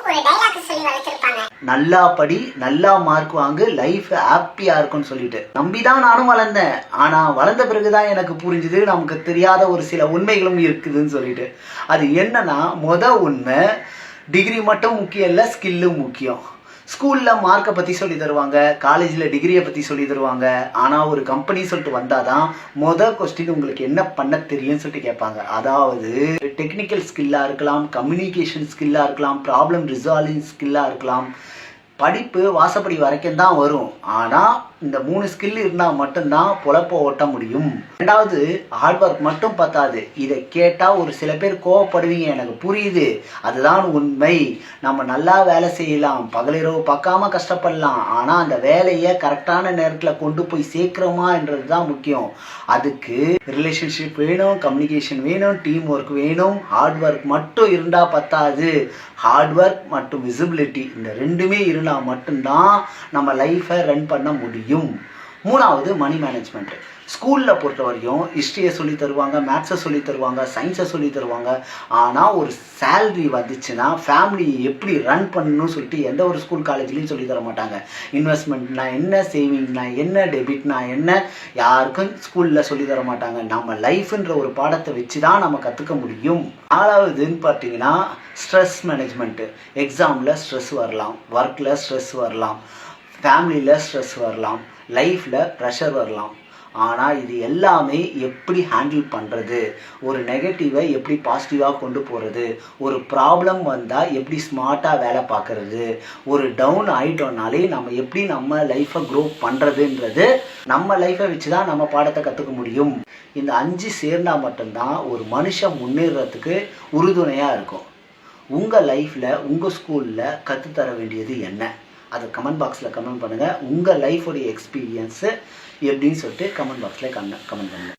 ஒரு டைலாக் சொல்லி வளர்த்திருப்பாங்க. நல்லா படி, நல்லா மார்க் வாங்கு, லைஃப் ஹாப்பியா இருக்கும்னு சொல்லிட்டு நம்பிதான் நானும் வளர்ந்தேன். ஆனா வளர்ந்த பிறகுதான் எனக்கு புரிஞ்சுது நமக்கு தெரியாத ஒரு சில உண்மைகளும் இருக்குதுன்னு சொல்லிட்டு. அது என்னன்னா, உண்மை, டிகிரி மட்டும் முக்கியம் இல்லை, ஸ்கில்லும் முக்கியம். ஸ்கூல்ல மார்க்கை பத்தி சொல்லி தருவாங்க, காலேஜ்ல டிகிரியை பத்தி சொல்லி தருவாங்க. ஆனா ஒரு கம்பெனி சொல்லிட்டு வந்தாதான் கொஸ்டின் உங்களுக்கு என்ன பண்ண தெரியும்னு சொல்லிட்டு கேட்பாங்க. அதாவது டெக்னிக்கல் ஸ்கில்லா இருக்கலாம், கம்யூனிகேஷன் ஸ்கில்லா இருக்கலாம், ப்ராப்ளம் ரிசால்விங் ஸ்கில்லா இருக்கலாம். படிப்பு வாசப்படி வரைக்கும் தான் வரும். ஆனா இந்த 3 ஸ்கில் இருந்தா மட்டும்தான் பொழப்ப ஓட்ட முடியும். ரெண்டாவது, ஹார்ட் ஒர்க் மட்டும் பத்தாது. இதை கேட்டா ஒரு சில பேர் கோவப்படுவீங்க, எனக்கு புரியுது. அதுதான் உண்மை. நம்ம நல்லா வேலை செய்யலாம், பகலிரவு பார்க்காம கஷ்டப்படலாம். ஆனா அந்த வேலையை கரெக்டான நேரத்துல கொண்டு போய் சேர்க்கிறோமான்றது தான் முக்கியம். அதுக்கு ரிலேஷன்ஷிப் வேணும், கம்யூனிகேஷன் வேணும், டீம் ஒர்க் வேணும். ஹார்ட் ஒர்க் மட்டும் இருந்தா பத்தாது. ஹார்ட் ஒர்க் மற்றும் விசிபிலிட்டி, இந்த ரெண்டுமே இருந்தா மட்டும்தான் நம்ம லைஃபை ரன் பண்ண முடியும். மூணாவது, மணி மேனேஜ்மெண்ட். ஸ்கூல்ல பொறுத்த வரையும் ஹிஸ்டரியை சொல்லி தருவாங்க, மேத்ஸை சொல்லி தருவாங்க, சயின்ஸை சொல்லி தருவாங்க. ஆனால் ஒரு சேலரி வந்துச்சுன்னா ஃபேமிலியை எப்படி ரன் பண்ணணும்னு சொல்லிட்டு எந்த ஒரு ஸ்கூல் காலேஜ்லையும் சொல்லி தர மாட்டாங்க. இன்வெஸ்ட்மெண்ட்னா என்ன, சேவிங்னா என்ன, டெபிட்னா என்ன, யாருக்கும் ஸ்கூலில் சொல்லி தர மாட்டாங்க. நம்ம லைஃப்ன்ற ஒரு பாடத்தை வச்சு தான் நம்ம கற்றுக்க முடியும். நாலாவதுன்னு பார்த்தீங்கன்னா ஸ்ட்ரெஸ் மேனேஜ்மெண்ட்டு. எக்ஸாமில் ஸ்ட்ரெஸ் வரலாம், ஒர்க்கில் ஸ்ட்ரெஸ் வரலாம், ஃபேமிலியில் ஸ்ட்ரெஸ் வரலாம், லைஃப்பில் ப்ரெஷர் வரலாம். ஆனால் இது எல்லாமே எப்படி ஹேண்டில் பண்ணுறது, ஒரு நெகட்டிவை எப்படி பாசிட்டிவாக கொண்டு போகிறது, ஒரு ப்ராப்ளம் வந்தால் எப்படி ஸ்மார்ட்டாக வேலை பார்க்குறது, ஒரு டவுன் ஆகிட்டோம்னாலே நம்ம எப்படி நம்ம லைஃப்பை க்ரோ பண்ணுறதுன்றது நம்ம லைஃப்பை வச்சு தான் நம்ம பாடத்தை கற்றுக்க முடியும். இந்த 5 சேர்ந்தால் மட்டும்தான் ஒரு மனுஷன் முன்னேறதுக்கு உறுதுணையாக இருக்கும். உங்கள் லைஃப்பில் உங்கள் ஸ்கூலில் கற்றுத்தர வேண்டியது என்ன? அதை கமெண்ட் பாக்ஸில் கமெண்ட் பண்ணுங்கள். உங்கள் லைஃபோடைய எக்ஸ்பீரியன்ஸு எப்படின்னு சொல்லிட்டு கமெண்ட் பாக்ஸில் கமெண்ட் பண்ணுங்கள்.